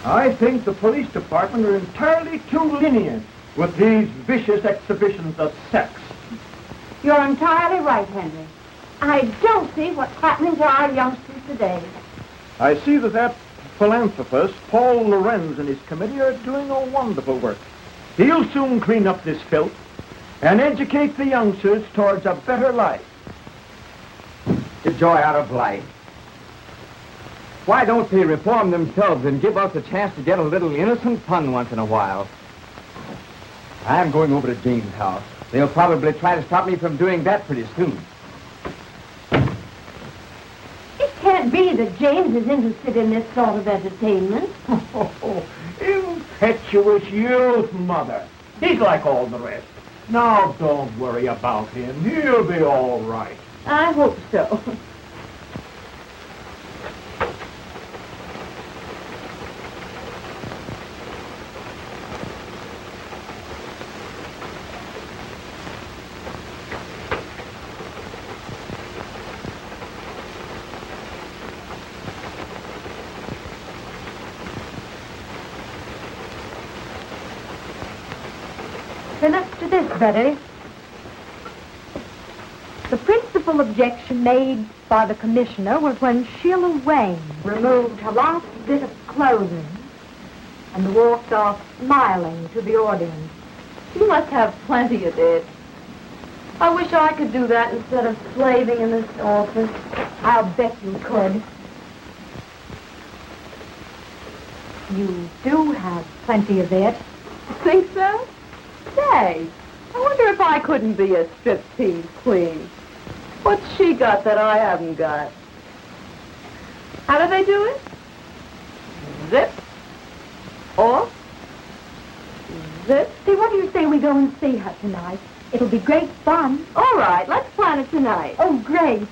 I think the police department are entirely too lenient with these vicious exhibitions of sex. You're entirely right, Henry. I don't see what's happening to our youngsters today. I see that philanthropist, Paul Lorenz, and his committee are doing a wonderful work. He'll soon clean up this filth and educate the youngsters towards a better life. The joy out of life. Why don't they reform themselves and give us a chance to get a little innocent fun once in a while? I'm going over to Jane's house. They'll probably try to stop me from doing that pretty soon. It can't be that James is interested in this sort of entertainment. Oh, impetuous youth, Mother. He's like all the rest. Now, don't worry about him. He'll be all right. I hope so. Then up to this, Betty. The principal objection made by the commissioner was when Sheila Wayne removed her last bit of clothing and walked off smiling to the audience. You must have plenty of it. I wish I could do that instead of slaving in this office. I'll bet you could. You do have plenty of it. Think so? Say, I wonder if I couldn't be a striptease queen. What's she got that I haven't got? How do they do it? Zip. Off. Zip. See, what do you say we go and see her tonight? It'll be great fun. All right, let's plan it tonight. Oh, great.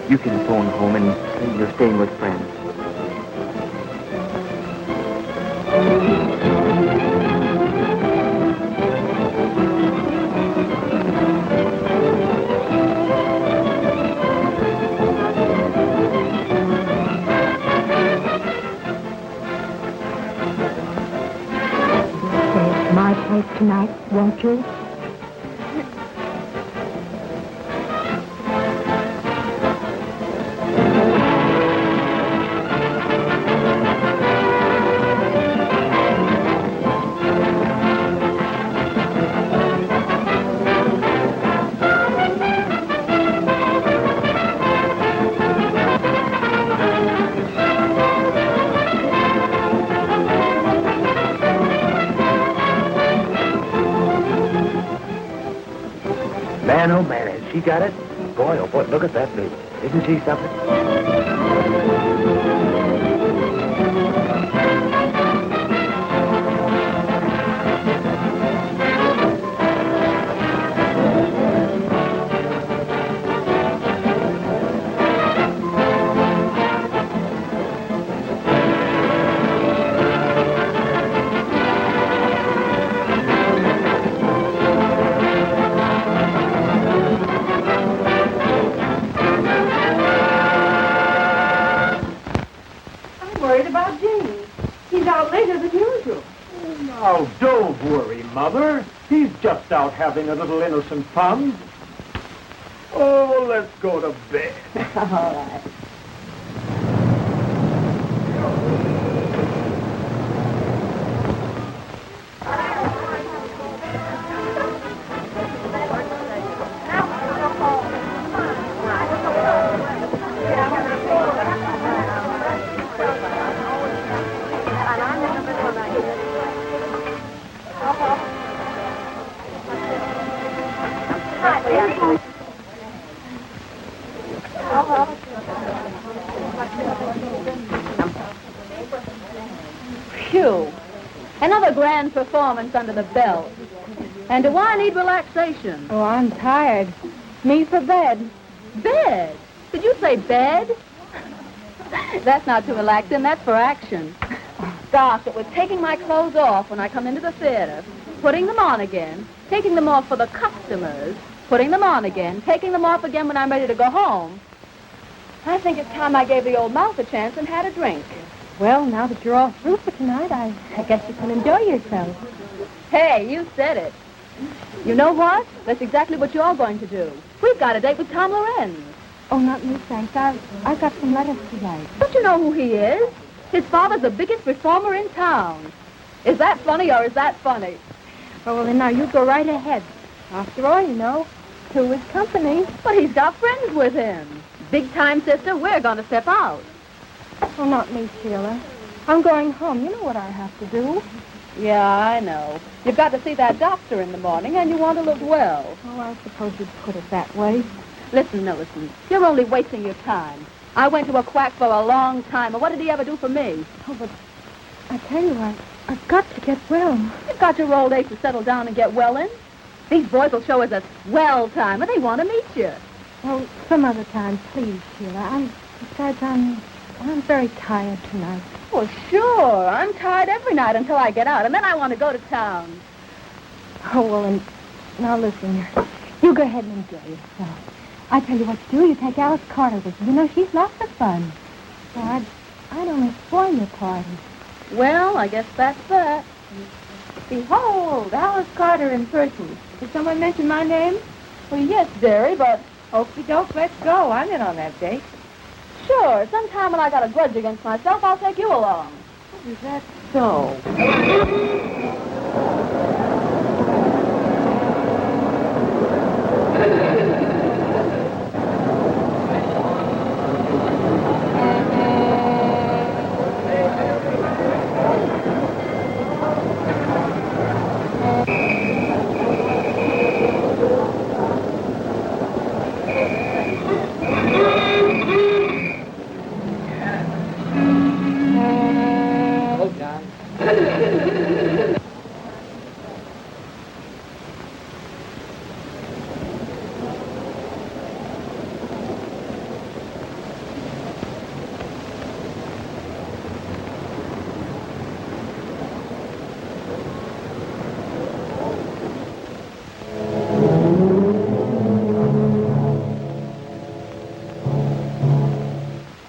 You can phone home and say you're staying with friends. Stay at my place tonight, won't you? Man, oh man, has she got it? Boy, oh boy, look at that baby. Isn't she something? Oh, don't worry, Mother. He's just out having a little innocent fun. Oh, let's go to bed. All right. Phew. Another grand performance under the belt. And do I need relaxation? Oh, I'm tired. Me for bed. Bed? Did you say bed? That's not to relax in, that's for action. Gosh, it was taking my clothes off when I come into the theater, putting them on again, taking them off for the customers, putting them on again, taking them off again when I'm ready to go home. I think it's time I gave the old mouth a chance and had a drink. Well, now that you're all through for tonight, I guess you can enjoy yourself. Hey, you said it. You know what? That's exactly what you're going to do. We've got a date with Tom Lorenz. Oh, not me, thanks. I've got some letters to write. Don't you know who he is? His father's the biggest reformer in town. Is that funny or is that funny? Oh, well, then now you go right ahead. After all, you know, two is company. But he's got friends with him. Big time, sister, we're going to step out. Oh, not me, Sheila. I'm going home. You know what I have to do. Yeah, I know. You've got to see that doctor in the morning and you want to look well. Oh, I suppose you'd put it that way. Listen, Millicent, you're only wasting your time. I went to a quack for a long time, and what did he ever do for me? Oh, but I tell you, I've got to get well. You've got your old age to settle down and get well in. These boys will show us a swell time, and they want to meet you. Well, some other time, please, Sheila. Besides, I'm very tired tonight. Well, sure. I'm tired every night until I get out, and then I want to go to town. Oh, well, and now listen, you go ahead and enjoy yourself. I tell you what to do. You take Alice Carter with you. You know, she's lots of fun. So I'd only spoil your party. Well, I guess that's that. Behold, Alice Carter in person. Did someone mention my name? Well, yes, dearie, but... Okie doke, let's go. I'm in on that date. Sure, sometime when I got a grudge against myself, I'll take you along. Is that so?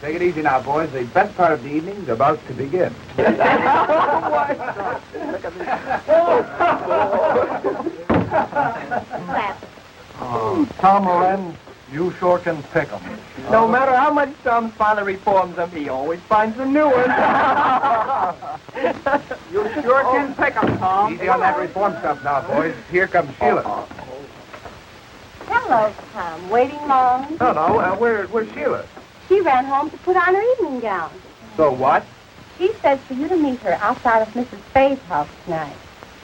Take it easy now, boys. The best part of the evening is about to begin. Look at this. Tom Lorenz, you sure can pick 'em. No matter how much Tom's father reforms them, he always finds a new one. You sure can pick 'em, Tom. Easy on that reform stuff now, boys. Here comes Sheila. Hello, Tom. Waiting long? No, where's Sheila? She ran home to put on her evening gown. So what? She says for you to meet her outside of Mrs. Faye's house tonight.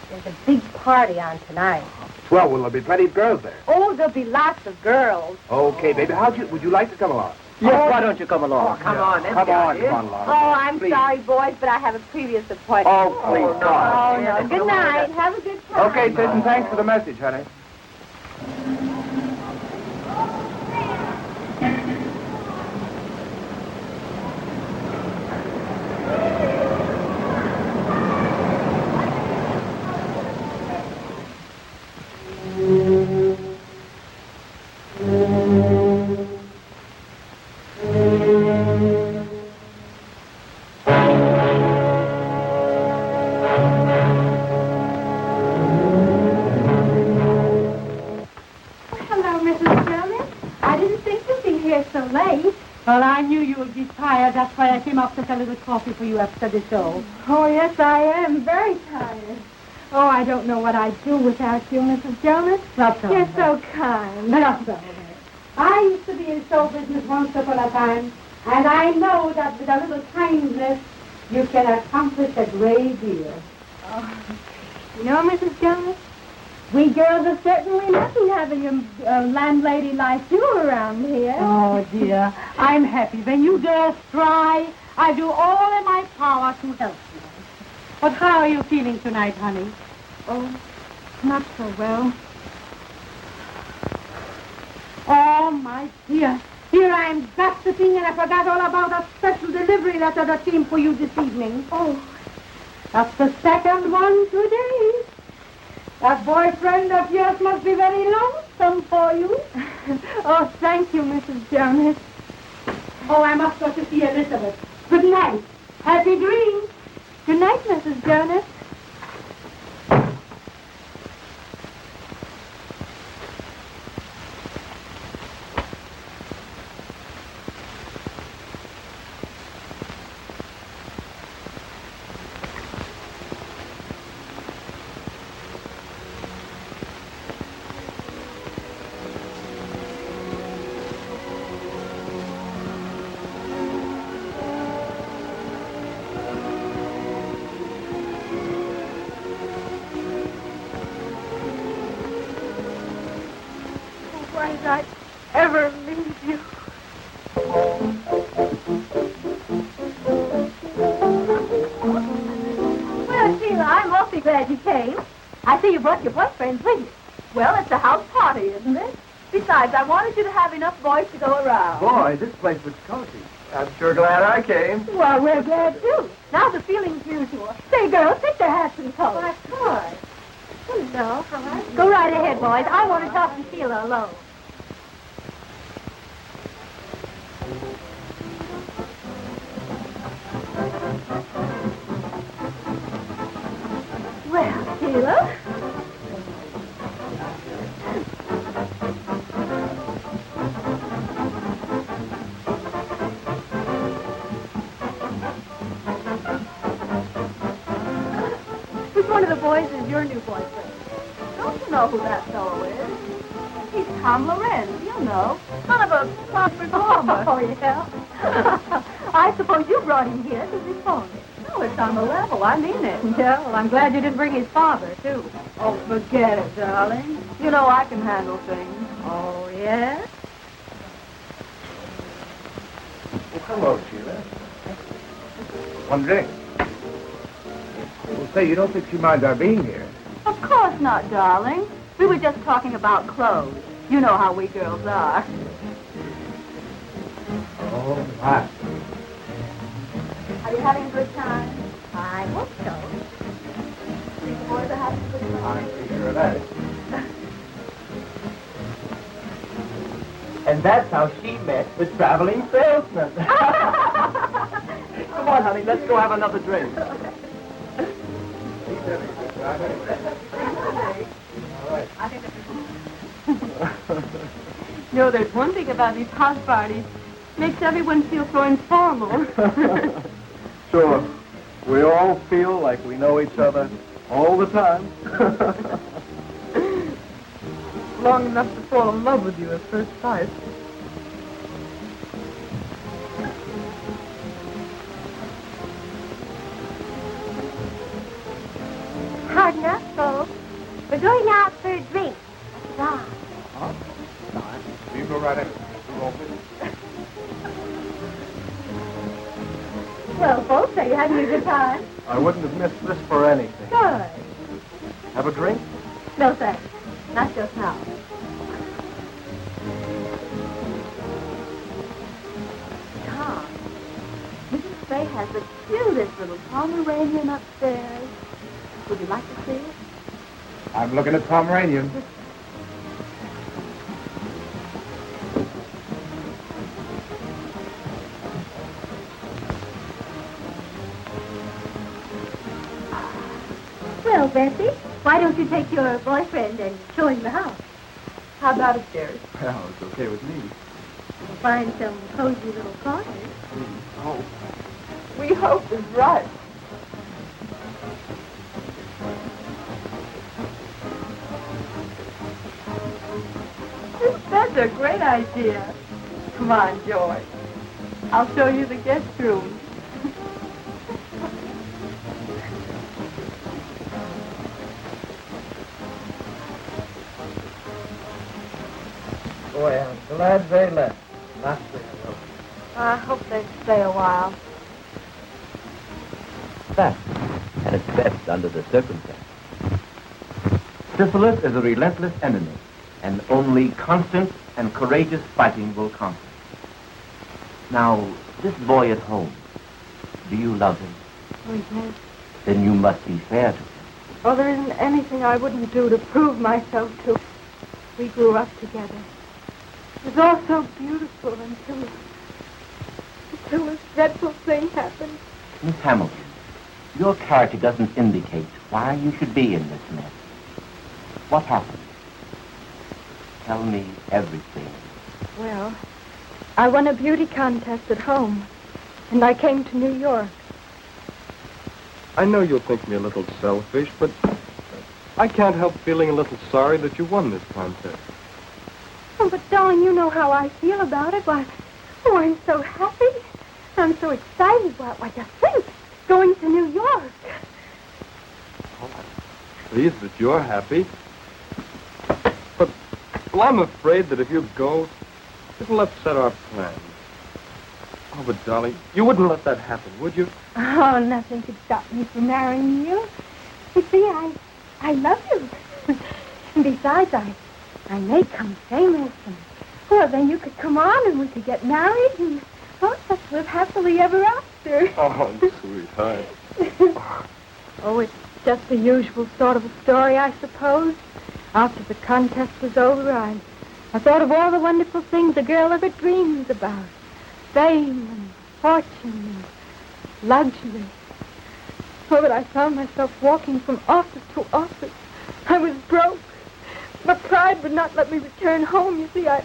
There's a big party on tonight. Well, will there be plenty of girls there? Oh, there'll be lots of girls. Okay, baby. Would you like to come along? Yes, why don't you come along? Come on, Lon. Oh, I'm sorry, boys, but I have a previous appointment. Oh, please, Oh, no. Good night. Have a good time. Okay, Sid, and thanks for the message, honey. knew you would be tired. That's why I came up to get a little coffee for you after the show. Oh, yes, I am. Very tired. Oh, I don't know what I'd do without you, Mrs. Jonas. That's all You're right. so kind. That's all right. I used to be in show business once upon a time, and I know that with a little kindness, you can accomplish a great deal. Oh, you know, Mrs. Jonas, we girls are certainly lucky having a landlady like you around here. Oh, dear. I'm happy. When you girls try, I do all in my power to help you. But how are you feeling tonight, honey? Oh, not so well. Oh, my dear. Here I am gossiping, and I forgot all about a special delivery letter that came for you this evening. Oh, That's the second one today. That boyfriend of yours must be very lonesome for you. oh, thank you, Mrs. Jonas. Oh, I must go to see Elizabeth. Good night. Happy dreams. Good night, Mrs. Jonas. Why did I ever leave you? Well, Sheila, I'm awfully glad you came. I see you brought your boyfriend with you. Well, it's a house party, isn't it? Besides, I wanted you to have enough boys to go around. Boy, this place was cozy. I'm sure glad I came. Well, we're glad, too. Now the feeling's mutual. Say, girls, take their hats and coats. Well, of course. Hello, how are you? Go right ahead, boys. I want to talk to Sheila alone. Well, Sheila. Which one of the boys is your new boyfriend? Don't you know who that fellow is? He's Tom Lorenz, you know. Son of a pop performer. Oh, yeah? I suppose you brought him here to reform it. No, it's on the level. I mean it. Yeah, well, I'm glad you didn't bring his father, too. Oh, forget it, darling. You know I can handle things. Oh, yeah? Well, hello, Sheila. One drink. Well, say, you don't think she minds our being here? Of course not, darling. We were just talking about clothes. You know how we girls are. Oh, my. Are you having a good time? I hope so. Think the boys are having a good time? I'm pretty sure of that. And that's how she met the traveling salesman. Come on, honey, let's go have another drink. You know, there's one thing about these house parties. Makes everyone feel so informal. Sure. We all feel like we know each other all the time. Long enough to fall in love with you at first sight. Hard enough, folks. We're going out for a drink. Bye. You go right ahead. We'll open. Well, folks, are you having a good time? I wouldn't have missed this for anything. Good. Have a drink? No, thanks. Not just now. Tom, Mrs. Fay has the cutest little Pomeranian upstairs. Would you like to see it? I'm looking at Pomeranian. Well, Bessie, why don't you take your boyfriend and show him the house? How about upstairs? Well, it's okay with me. find some cozy little corners. Oh, we hope is right. This bed's a great idea. Come on, Joy. I'll show you the guest room. Boy, I'm glad they left. Not there, though. I hope they stay a while. That, and it's best under the circumstances. Syphilis is a relentless enemy, and only constant and courageous fighting will conquer. Now, this boy at home, do you love him? Oh, yes. Then you must be fair to him. Oh, there isn't anything I wouldn't do to prove myself to. We grew up together. It was all so beautiful until this dreadful thing happened. Miss Hamilton, your character doesn't indicate why you should be in this mess. What happened? Tell me everything. Well, I won a beauty contest at home, and I came to New York. I know you'll think me a little selfish, but I can't help feeling a little sorry that you won this contest. Oh, but darling, you know how I feel about it. Why, oh, I'm so happy. I'm so excited. Why, just think, going to New York. Oh, I'm pleased that you're happy. But, well, I'm afraid that if you go, it'll upset our plans. Oh, but, darling, you wouldn't let that happen, would you? Oh, nothing could stop me from marrying you. You see, I love you. And besides, I may come famous. And, well, then you could come on and we could get married and, oh, just live happily ever after. Oh, sweetheart. Oh, it's just the usual sort of a story, I suppose. After the contest was over, I thought of all the wonderful things a girl ever dreams about. Fame and fortune and luxury. Oh, but I found myself walking from office to office. I was broke. My pride would not let me return home. You see, I'd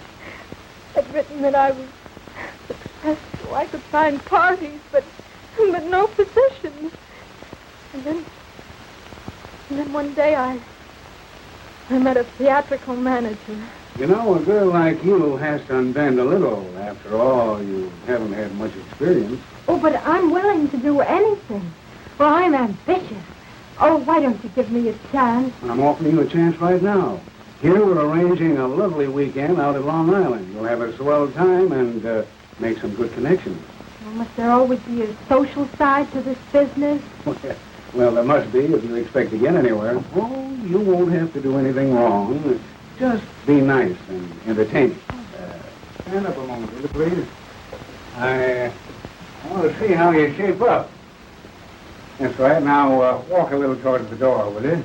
written that I was successful. I could find parties, but no positions. And then one day I met a theatrical manager. You know, a girl like you has to unbend a little. After all, you haven't had much experience. Oh, but I'm willing to do anything. Well, I'm ambitious. Oh, why don't you give me a chance? I'm offering you a chance right now. Here we're arranging a lovely weekend out at Long Island. You'll have a swell time and make some good connections. Well, must there always be a social side to this business? Well, there must be if you expect to get anywhere. Oh, you won't have to do anything wrong. Just be nice and entertaining. Stand up a moment, will you, please? I want to see how you shape up. That's right. Now, walk a little towards the door, will you?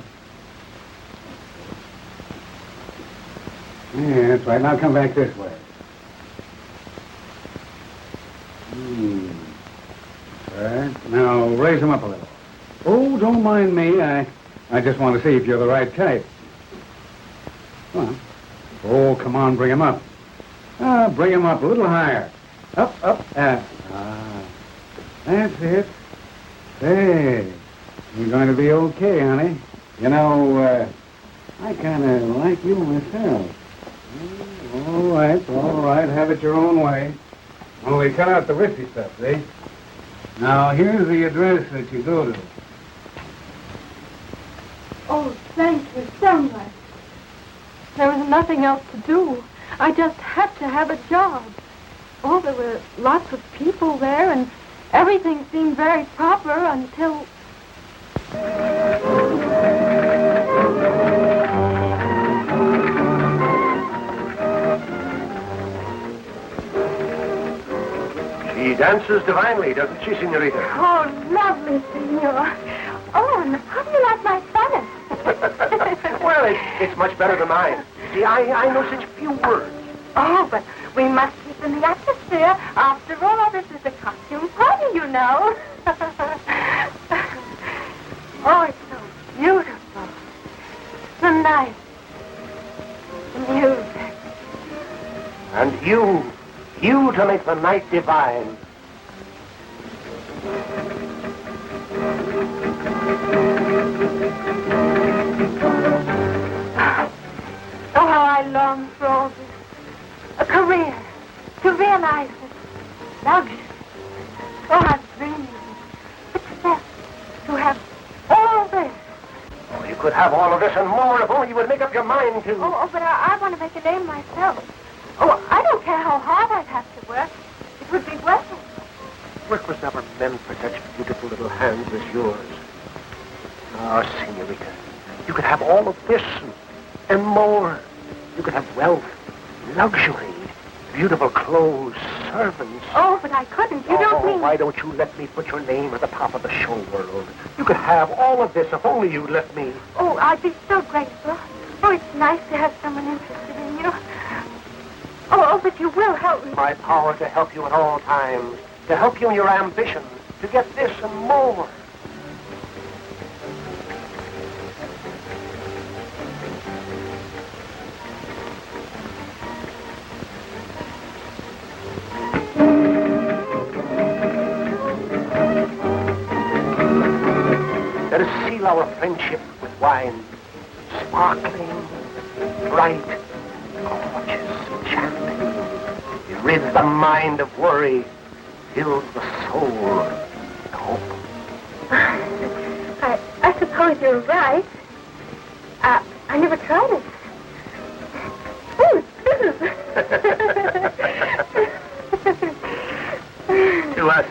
Yeah, that's right. Now come back this way. Right. Now, raise them up a little. Oh, don't mind me. I just want to see if you're the right type. Come on. Oh, come on, bring him up. Bring him up a little higher. Up. That's it. Hey, you're going to be okay, honey. You know, I kind of like you myself. All right, have it your own way. Only cut out the risky stuff, see? Now, here's the address that you go to. Oh, thank you so much. There was nothing else to do. I just had to have a job. Oh, there were lots of people there, and everything seemed very proper until... She dances divinely, doesn't she, Senorita? Oh, lovely, senor. Oh, and how do you like my Spanish? Well, it's much better than mine. See, I know such few words. Oh, but we must keep in the atmosphere. After all, this is a costume party, you know. Oh, it's so beautiful. The night. The music. And you you to make the night divine. Oh, how I long for all this. A career. To realize it. Luxury. Oh, I've dreamed of success. To have all this. Oh, you could have all of this and more if only you would make up your mind to. Oh, but I want to make a name myself. Oh, I don't care how hard I'd have to work. It would be worth it. Work was never meant for such beautiful little hands as yours. Ah, senorita, you could have all of this and more. You could have wealth, luxury, beautiful clothes, servants. Oh, but I couldn't. You don't mean... Why don't you let me put your name at the top of the show world? You could have all of this if only you'd let me. Oh, I'd be so grateful. Oh, it's nice to have someone interested in you. Oh, but you will help me. My power to help you at all times, to help you in your ambition, to get this and more. Let us seal our friendship with wine, sparkling, bright, gorgeous, enchanting. It rids the mind of worry, fills the soul with hope. I suppose you're right. I never tried it. To us.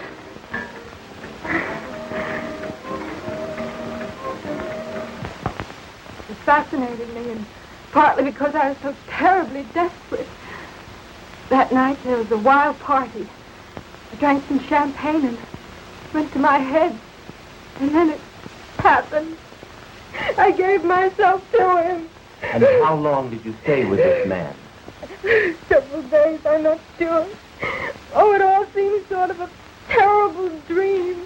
It fascinated me, and partly because I was so terribly desperate. That night there was a wild party. I drank some champagne and went to my head. And then it happened. I gave myself to him. And how long did you stay with this man? Several days, I'm not sure. Oh, it all seemed sort of a terrible dream.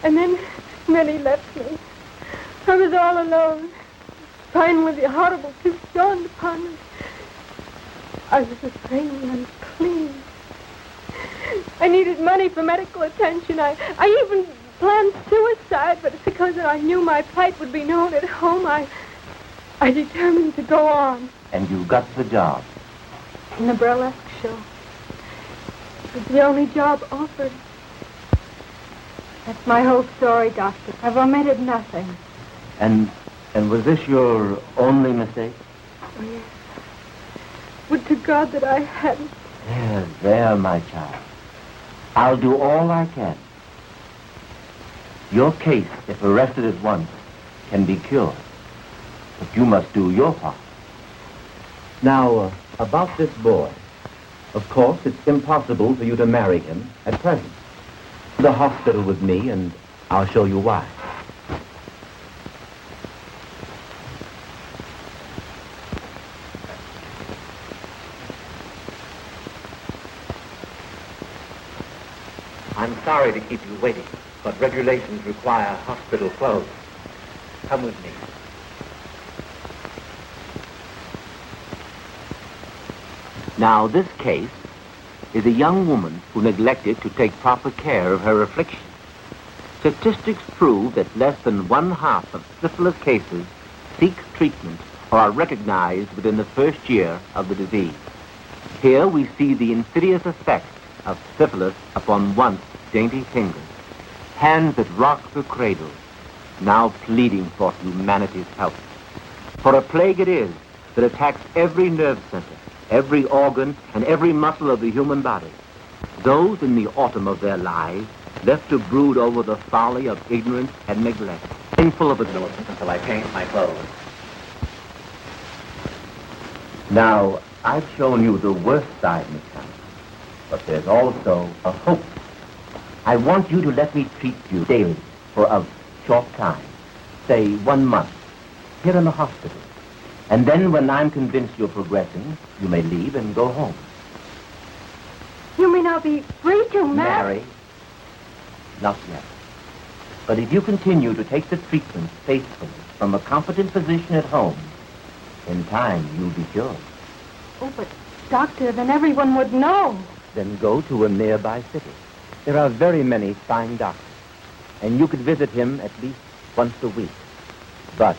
And then he left me. I was all alone. Finally, the horrible truth dawned upon me. I was afraid and unclean. I needed money for medical attention. I even planned suicide, but because I knew my plight would be known at home, I determined to go on. And you got the job. In the burlesque show. It was the only job offered. That's my whole story, Doctor. I've omitted nothing. And was this your only mistake? Oh, yes. Would to God that I hadn't. There, my child. I'll do all I can. Your case, if arrested at once, can be cured. But you must do your part. Now, about this boy. Of course, it's impossible for you to marry him at present. The hospital with me, and I'll show you why. I'm sorry to keep you waiting, but regulations require hospital clothes. Come with me. Now, this case is a young woman who neglected to take proper care of her affliction. Statistics prove that less than 1/2 of syphilis cases seek treatment or are recognized within the first year of the disease. Here we see the insidious effect of syphilis upon once dainty fingers, hands that rock the cradle, now pleading for humanity's help. For a plague it is that attacks every nerve center, every organ, and every muscle of the human body. Those in the autumn of their lives left to brood over the folly of ignorance and neglect, painful of ignorance until I change my clothes. Now, I've shown you the worst side, Miss Campbell. But there's also a hope. I want you to let me treat you daily for a short time, say 1 month, here in the hospital. And then when I'm convinced you're progressing, you may leave and go home. You mean I'll be free to marry? Marry? Not yet. But if you continue to take the treatment faithfully from a competent physician at home, in time you'll be cured. Oh, but Doctor, then everyone would know. Then go to a nearby city. There are very many fine doctors, and you could visit him at least once a week. But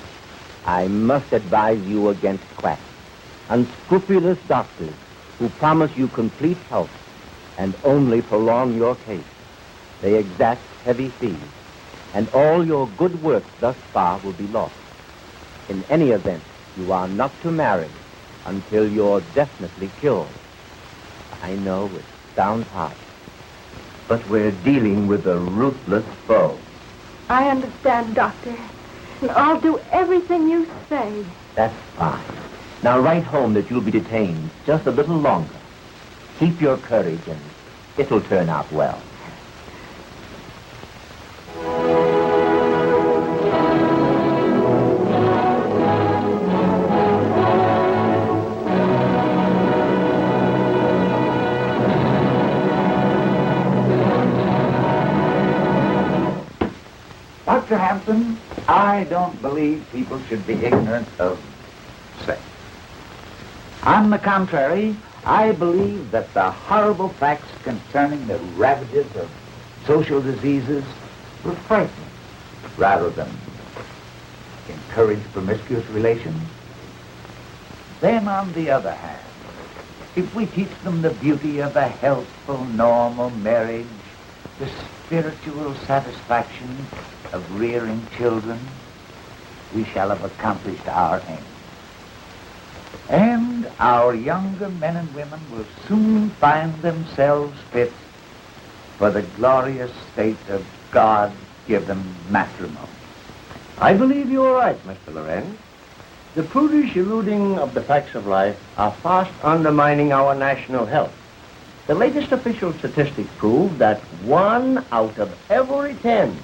I must advise you against quacks, unscrupulous doctors who promise you complete health and only prolong your case. They exact heavy fees, and all your good work thus far will be lost. In any event, you are not to marry until you're definitely cured. I know it sounds harsh, but we're dealing with a ruthless foe. I understand, Doctor. And I'll do everything you say. That's fine. Now write home that you'll be detained just a little longer. Keep your courage and it'll turn out well. Dr. Hampton, I don't believe people should be ignorant of sex. On the contrary, I believe that the horrible facts concerning the ravages of social diseases will frighten rather than encourage promiscuous relations. Then, on the other hand, if we teach them the beauty of a healthful, normal marriage, the spiritual satisfaction of rearing children, we shall have accomplished our aim. And our younger men and women will soon find themselves fit for the glorious state of God-given matrimony. I believe you are right, Mr. Lorenz. The prudish eluding of the facts of life are fast undermining our national health. The latest official statistics prove that 1 out of every 10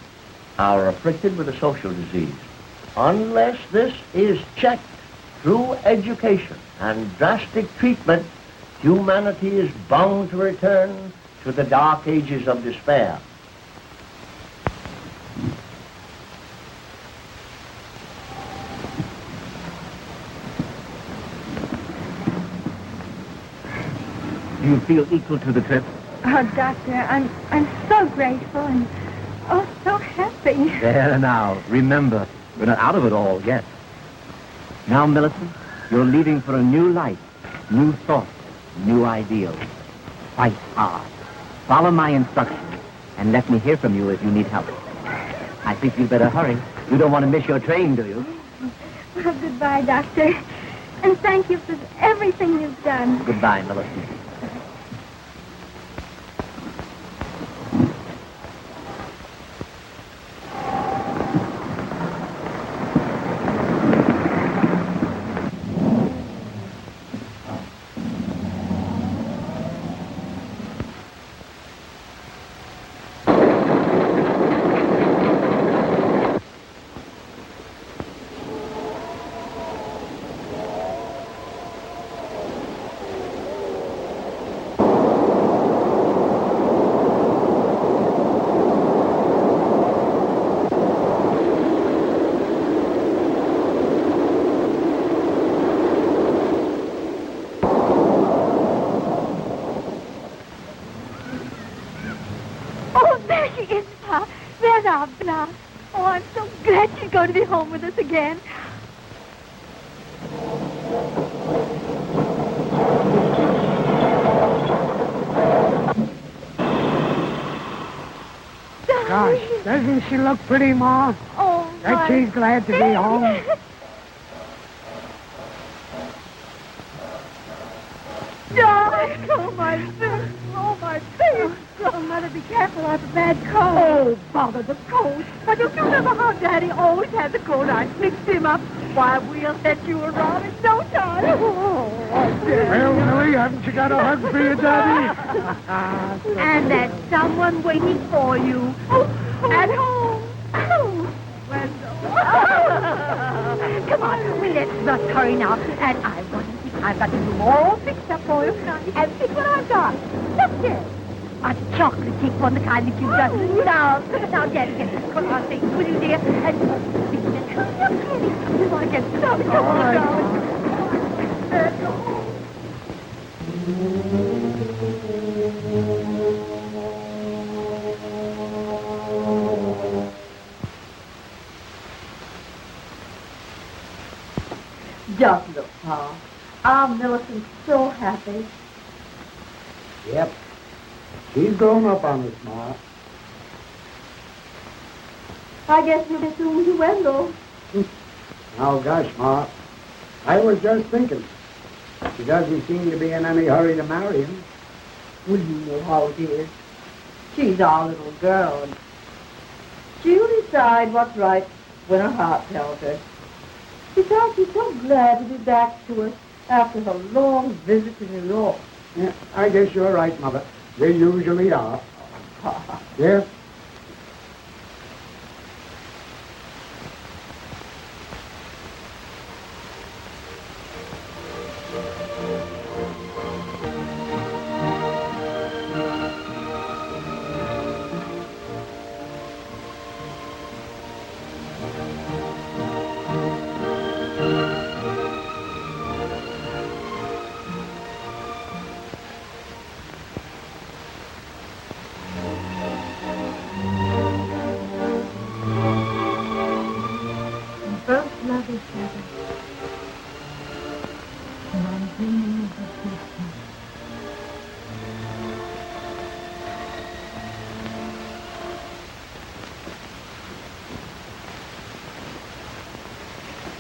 are afflicted with a social disease. Unless this is checked through education and drastic treatment, humanity is bound to return to the dark ages of despair. Do you feel equal to the trip? Oh, Doctor, I'm so grateful and so happy. There now. Remember, we're not out of it all yet. Now, Millicent, you're leaving for a new life, new thoughts, new ideals. Fight hard. Follow my instructions, and let me hear from you if you need help. I think you'd better hurry. You don't want to miss your train, do you? Well, goodbye, Doctor. And thank you for everything you've done. Goodbye, Millicent. Oh, I'm so glad she's going to be home with us again. Gosh, doesn't she look pretty, Ma? Oh, Bet she's glad to be home. Darling, oh, my face. Oh, my face. Oh, Mother, be careful. I have a bad cold. Oh, bother the cold. But don't you remember how Daddy always had the cold? I fixed him up. Why, we'll set you around in no time. Oh, Well, Millie, haven't you got a hug for your daddy? And there's someone waiting for you. At home. Come on, let's not hurry now. And I've got the room all fixed up for you. And see what I've got. Look here. A chocolate cake, one the kind that you've done. Now, Daddy, get this coat on things, will you, dear? And you want to get started. Come on, darling. Just look, Pa. Our Millicent's so happy. Yep. She's grown up on us, Ma. I guess you'll be soon to Wendell. Oh, gosh, Ma. I was just thinking. She doesn't seem to be in any hurry to marry him. Well, you know how it is. She's our little girl, and she'll decide what's right when her heart tells her. Besides, she's so glad to be back to us after her long visit to New York. Yeah, I guess you're right, Mother. They usually are. Yes?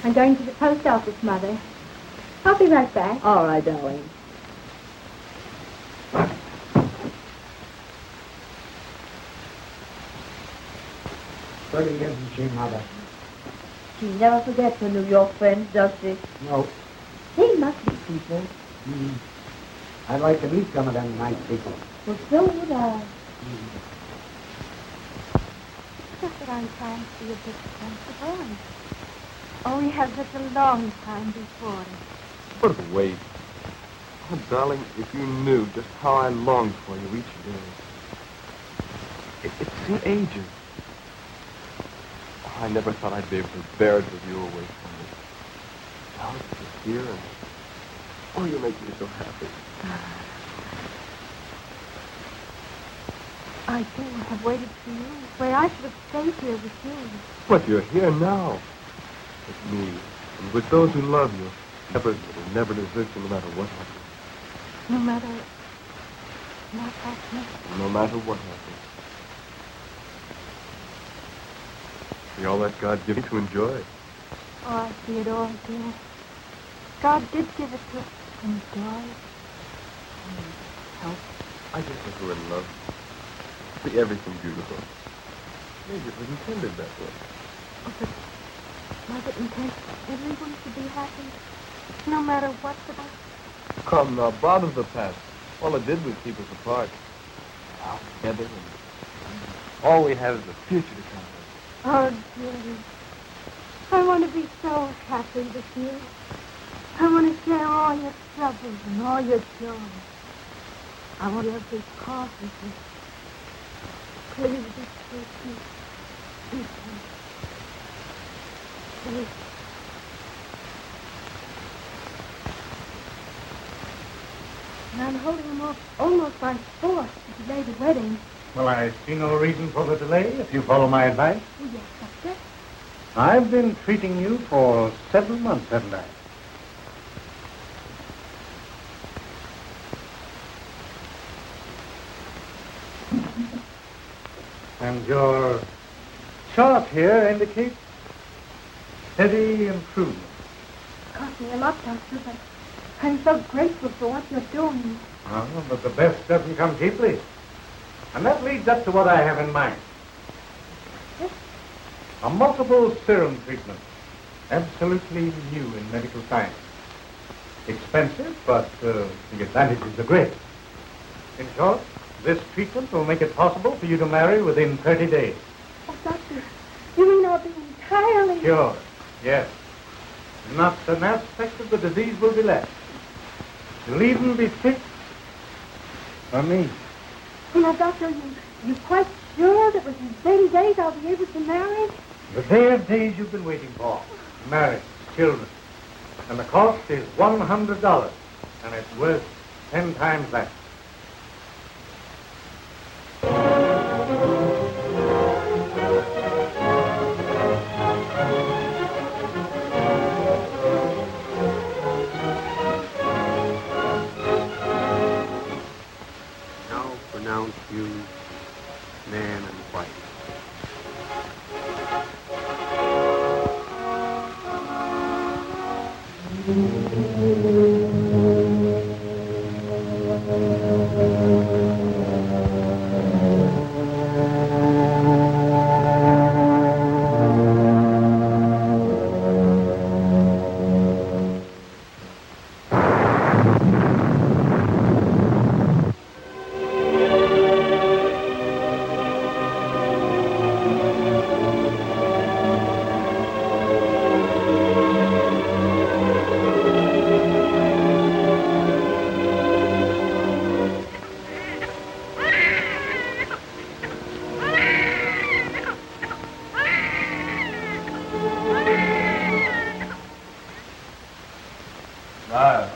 I'm going to the post office, Mother. I'll be right back. All right, darling. Pretty, isn't she, Mother? She never forgets her New York friends, does she? No. They must be people. I'd like to meet some of them nice people. Well, so would I. Just that I'm trying to be a bit sensible. Oh, we have such a long time before us. What a waste. Oh, darling, if you knew just how I longed for you each day. It seemed ages. Oh, I never thought I'd be able to bear it with you away from me. Now it's just here, and oh, you make me so happy. I too have waited for you, where I should have stayed here with you. But you're here now. With me, and with those who love you. Never desert you no matter what happens. No matter what happens. No matter what happens. See all that God gave me to enjoy. Oh, I see it all, dear. God did give it to us to enjoy. Help. I just think we're in love. See everything beautiful. Maybe it was intended that way. Oh, but was it intended everyone to be happy? No matter what's about? Come now, bother the past. All it did was keep us apart. Now together, and all we have is the future to come with. Oh, dearie. I want to be so happy with you. I want to share all your troubles and all your joy. I want every cause with you. Please be patient. Be patient. Please. And I'm holding him off almost by force to delay the wedding. Well, I see no reason for the delay, if you follow my advice. Oh, yes, Doctor. I've been treating you for 7 months, haven't I? And your chart here indicates steady improvement. It cost me a lot, Doctor, but I'm so grateful for what you're doing. Oh, but the best doesn't come cheaply. And that leads up to what I have in mind. Yes? A multiple serum treatment. Absolutely new in medical science. Expensive, but the advantages are great. In short, this treatment will make it possible for you to marry within 30 days. Oh, Doctor, you mean I'll be entirely... Sure, yes. Not an aspect of the disease will be left. You'll even be fit for me. You know, Doctor, you're quite sure that within 30 days I'll be able to marry? The day of days you've been waiting for. Marriage, children. And the cost is $100. And it's worth 10 times that. tan and white.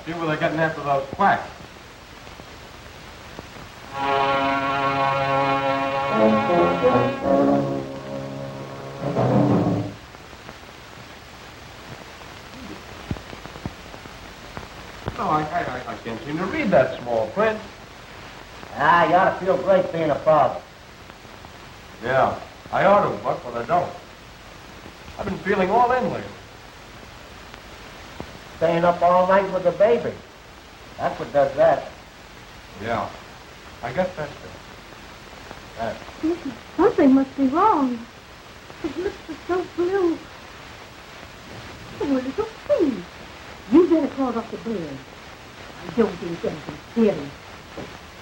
See where they're getting after those quacks. No, I can't seem to read that small print. Ah, you ought to feel great being a father. Yeah, I ought to, Buck, but I don't. I've been feeling all in lately. Staying up all night with the baby. That's what does that. Yeah, I guess that's it. Listen, something must be wrong. His lips are so blue. Oh, little please. You better crawl off the bed. I don't think anything's scary.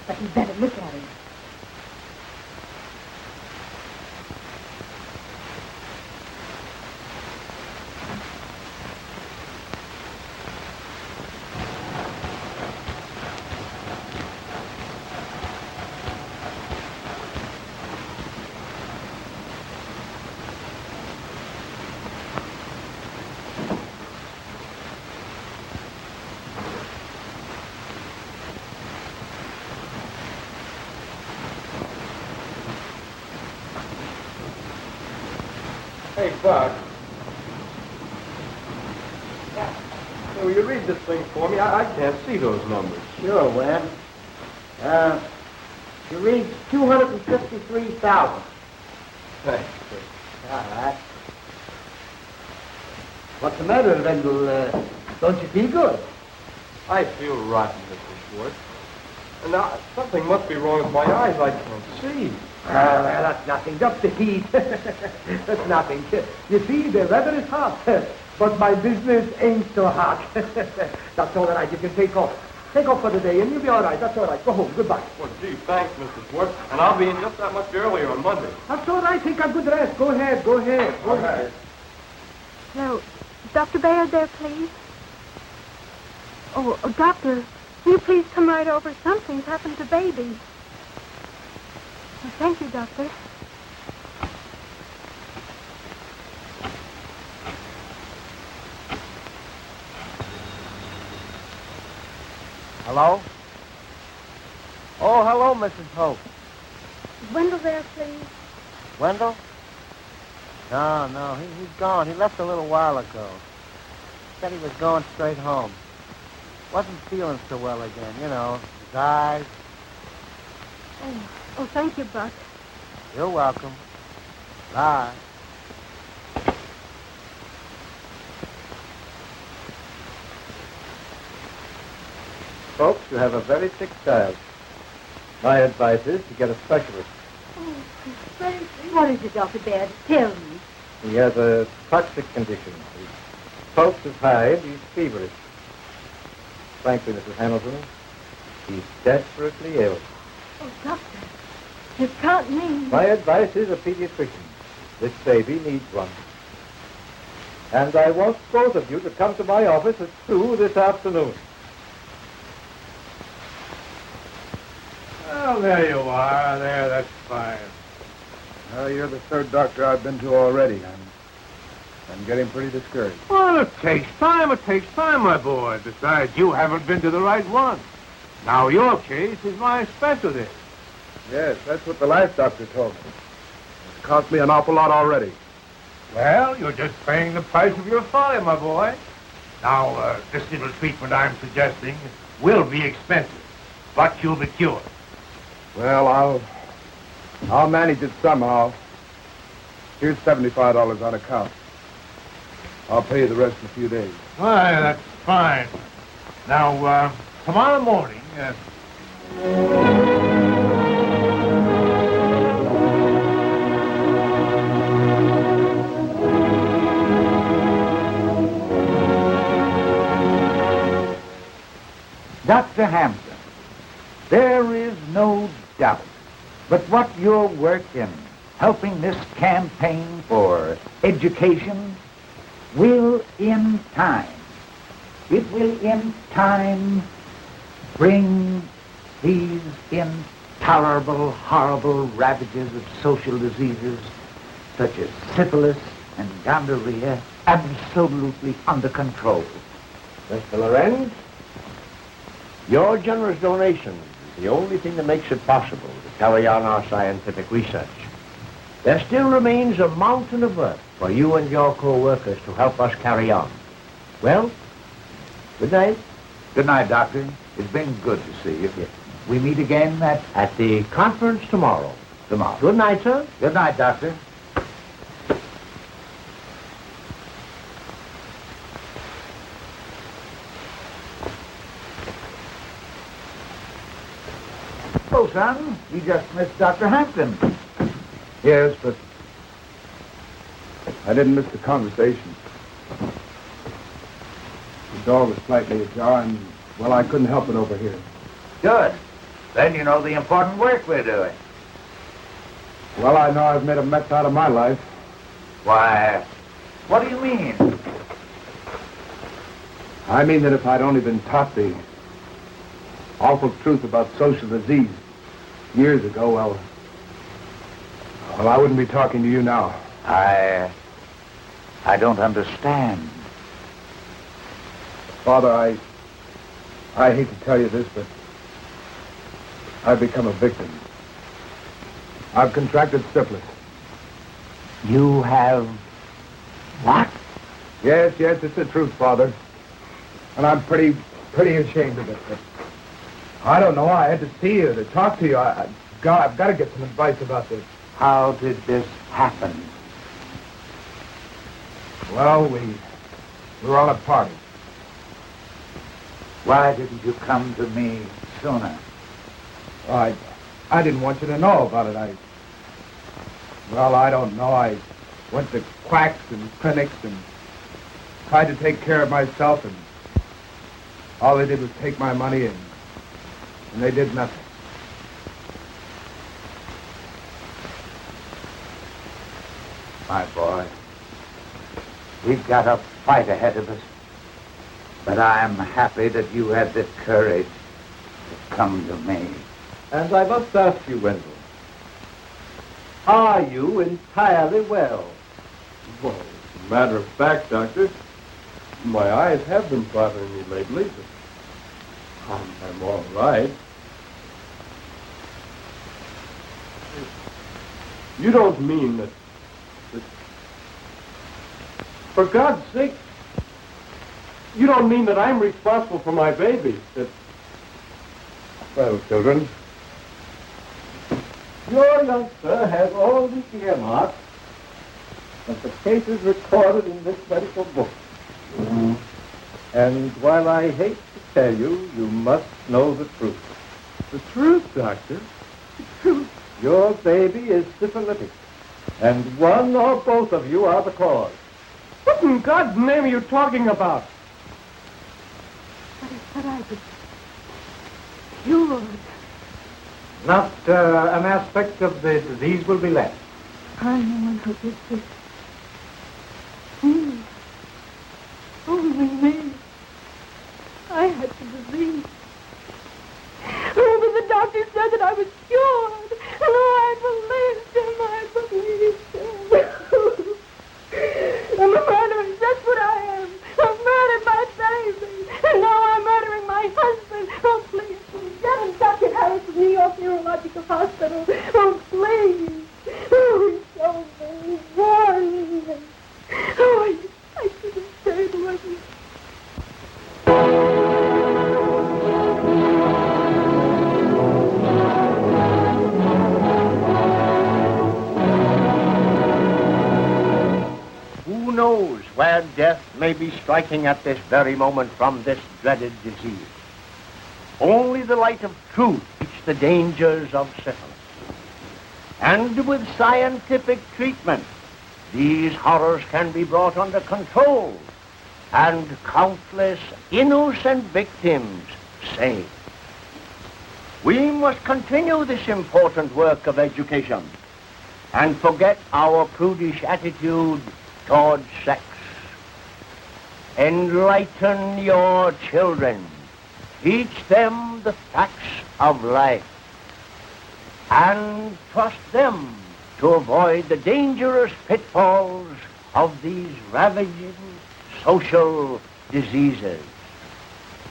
But you better look at him. Hey, Buck. Hey, will you read this thing for me? I can't see those numbers. Sure, Webb. You read 253,000. Thanks. All right. What's the matter, Wendell? Don't you feel good? I feel rotten, Mr. Schwartz. And now, something must be wrong with my eyes. I can't see. Well, that's nothing. Just the heat. That's nothing. You see, the weather is hot, but my business ain't so hot. That's all right. You can take off. Take off for the day, and you'll be all right. That's all right. Go home. Goodbye. Well, gee, thanks, Mr. Schwartz. And I'll be in just that much earlier on Monday. That's all right. Take a good rest. Go ahead. Go ahead. Go ahead. No, Dr. Bayard there, please. Oh, doctor, will you please come right over? Something's happened to baby. Well, thank you, doctor. Hello? Oh, hello, Mrs. Hope. Is Wendell there, please? Wendell? No, he's gone. He left a little while ago. Said he was going straight home. Wasn't feeling so well again, you know, his eyes. Oh, thank you, Buck. You're welcome. Bye. Folks, you have a very sick child. My advice is to get a specialist. Oh, thank you. What is it, Dr. Baird? Tell me. He has a toxic condition. His pulse is high and he's feverish. Frankly, Mrs. Hamilton, he's desperately ill. Oh, doctor, you can't mean... My advice is a pediatrician. This baby needs one. And I want both of you to come to my office at 2 this afternoon. Well, there you are. There, that's fine. Well, you're the third doctor I've been to already. I'm getting pretty discouraged. Well, it takes time, my boy. Besides, you haven't been to the right one. Now, your case is my specialty. Yes, that's what the last doctor told me. It's cost me an awful lot already. Well, you're just paying the price of your folly, my boy. Now, this little treatment I'm suggesting will be expensive, but you'll be cured. Well, I'll manage it somehow. Here's $75 on account. I'll pay you the rest in a few days. Why, that's fine. Now, tomorrow morning, Dr. Hampton, there is no doubt but what your work in helping this campaign for education will in time, bring these intolerable, horrible ravages of social diseases such as syphilis and gonorrhea absolutely under control. Mr. Lorenz, your generous donation is the only thing that makes it possible to carry on our scientific research. There still remains a mountain of work for you and your co-workers to help us carry on. Well, good night. Good night, Doctor. It's been good to see you. Yes. We meet again At the conference tomorrow. tomorrow. Good night, sir. Good night, Doctor. Oh, son, you just missed Dr. Hampton. Yes, but I didn't miss the conversation. The door was slightly ajar, and, well, I couldn't help it over here. Good. Then you know the important work we're doing. Well, I know I've made a mess out of my life. Why, what do you mean? I mean that if I'd only been taught the awful truth about social disease years ago, well, I wouldn't be talking to you now. I don't understand. Father, I hate to tell you this, but I've become a victim. I've contracted syphilis. You have what? Yes, it's the truth, Father. And I'm pretty ashamed of it. But I don't know. I had to see you, to talk to you. I've got to get some advice about this. How did this happen? Well, we were on a party. Why didn't you come to me sooner? I didn't want you to know about it. I don't know. I went to quacks and clinics and tried to take care of myself, and all they did was take my money, and they did nothing. My boy, we've got a fight ahead of us. But I'm happy that you had the courage to come to me. And I must ask you, Wendell, are you entirely well? Well, as a matter of fact, Doctor, my eyes have been bothering me lately, but I'm all right. You don't mean that... For God's sake, you don't mean that I'm responsible for my baby? Well, children, Your youngster has all the earmarks of the cases recorded in this medical book. And while I hate to tell you, you must know the truth. the truth, Doctor. The truth. Your baby is syphilitic, and one or both of you are the cause. What in God's name are you talking about? But I was cured. Not an aspect of the disease will be left. I'm the one who did this. Me. Only me. I had the disease. Oh, but the doctor said that I was cured. And I believed him. I'm a murderer. That's what I am. I've murdered my baby. And now I'm murdering my husband. Oh, please, get him, Dr. Harris of New York Neurological Hospital. Oh, please. Oh, he killed me. He warned where death may be striking at this very moment from this dreaded disease. Only the light of truth teach the dangers of syphilis. And with scientific treatment, these horrors can be brought under control and countless innocent victims saved. We must continue this important work of education and forget our prudish attitude towards sex. Enlighten your children. Teach them the facts of life. And trust them to avoid the dangerous pitfalls of these ravaging social diseases.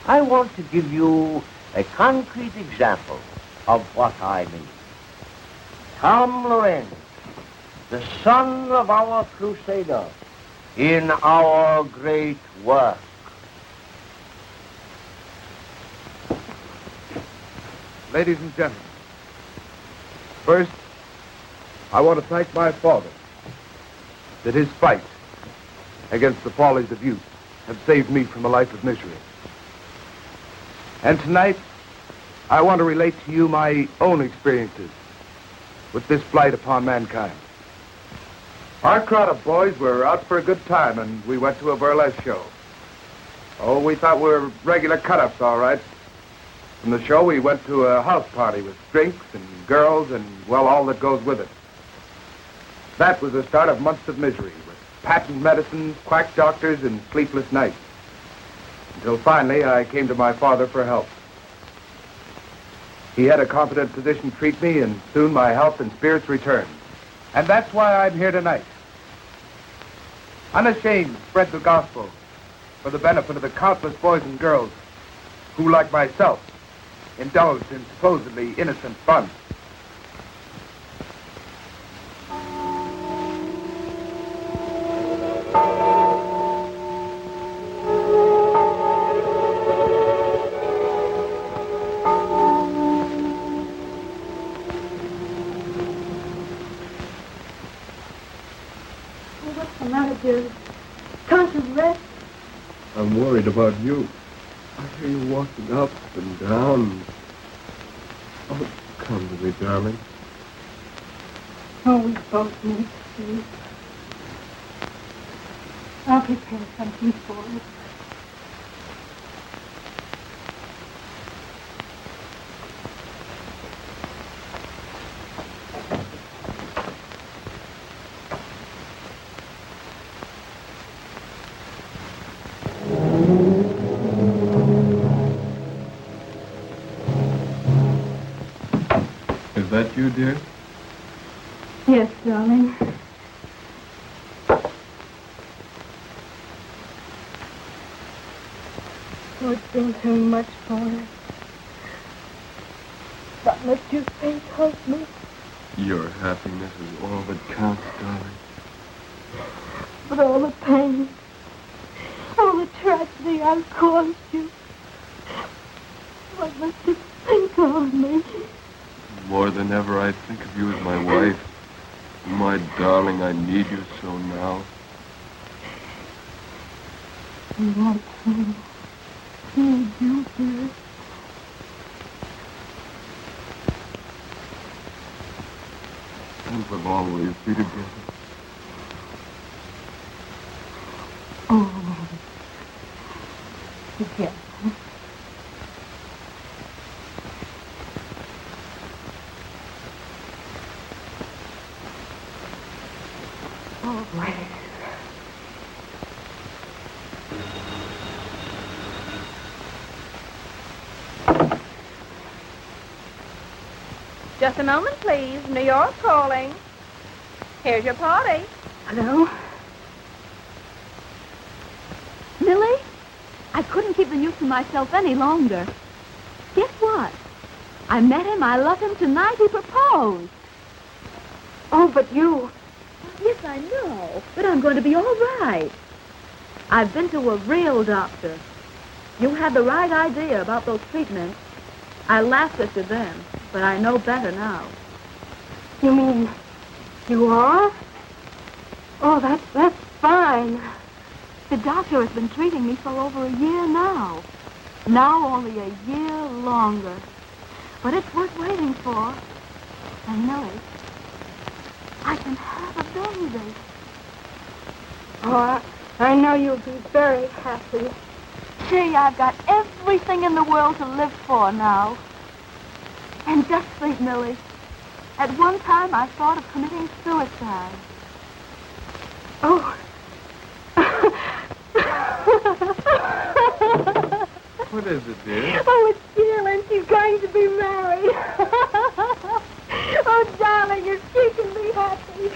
I want to give you a concrete example of what I mean. Tom Lorenz, the son of our crusader, in our great work. Ladies and gentlemen, first, I want to thank my father that his fight against the follies of youth have saved me from a life of misery. And tonight, I want to relate to you my own experiences with this blight upon mankind. Our crowd of boys were out for a good time, and we went to a burlesque show. Oh, we thought we were regular cut-ups, all right. From the show, we went to a house party with drinks and girls and, well, all that goes with it. That was the start of months of misery, with patent medicines, quack doctors, and sleepless nights. Until finally, I came to my father for help. He had a competent physician treat me, and soon my health and spirits returned. And that's why I'm here tonight. Unashamed to spread the gospel for the benefit of the countless boys and girls who, like myself, indulged in supposedly innocent fun. What's the matter, dear? Can't you rest? I'm worried about you. I hear you walking up and down. Oh, come to me, darling. Oh, we both need sleep. I'll prepare something for us. Is that you, dear? Yes, darling. Oh, it's been too much for us. Not much you think of me. Your happiness is all that counts, darling. But all the pain, all the tragedy I've caused you. What must you think of me? More than ever, I think of you as my wife. My darling, I need you so now. I too need you, dear. And we'll always be together. Oh, together. Always. Just a moment, please. New York calling. Here's your party. Hello? Millie, I couldn't keep the news to myself any longer. Guess what? I met him, I love him tonight, he proposed. Oh, but you... Yes, I know, but I'm going to be all right. I've been to a real doctor. You had the right idea about those treatments. I laughed at you then, but I know better now. You mean you are? Oh, that's fine. The doctor has been treating me for over a year now. Now only a year longer. But it's worth waiting for. And Millie, I can have a baby. Oh, I know you'll be very happy. Gee, I've got everything in the world to live for now. And just think, Millie, at one time I thought of committing suicide. Oh. What is it, dear? Oh, it's Jill, and she's going to be married. Oh, darling, if she can be happy,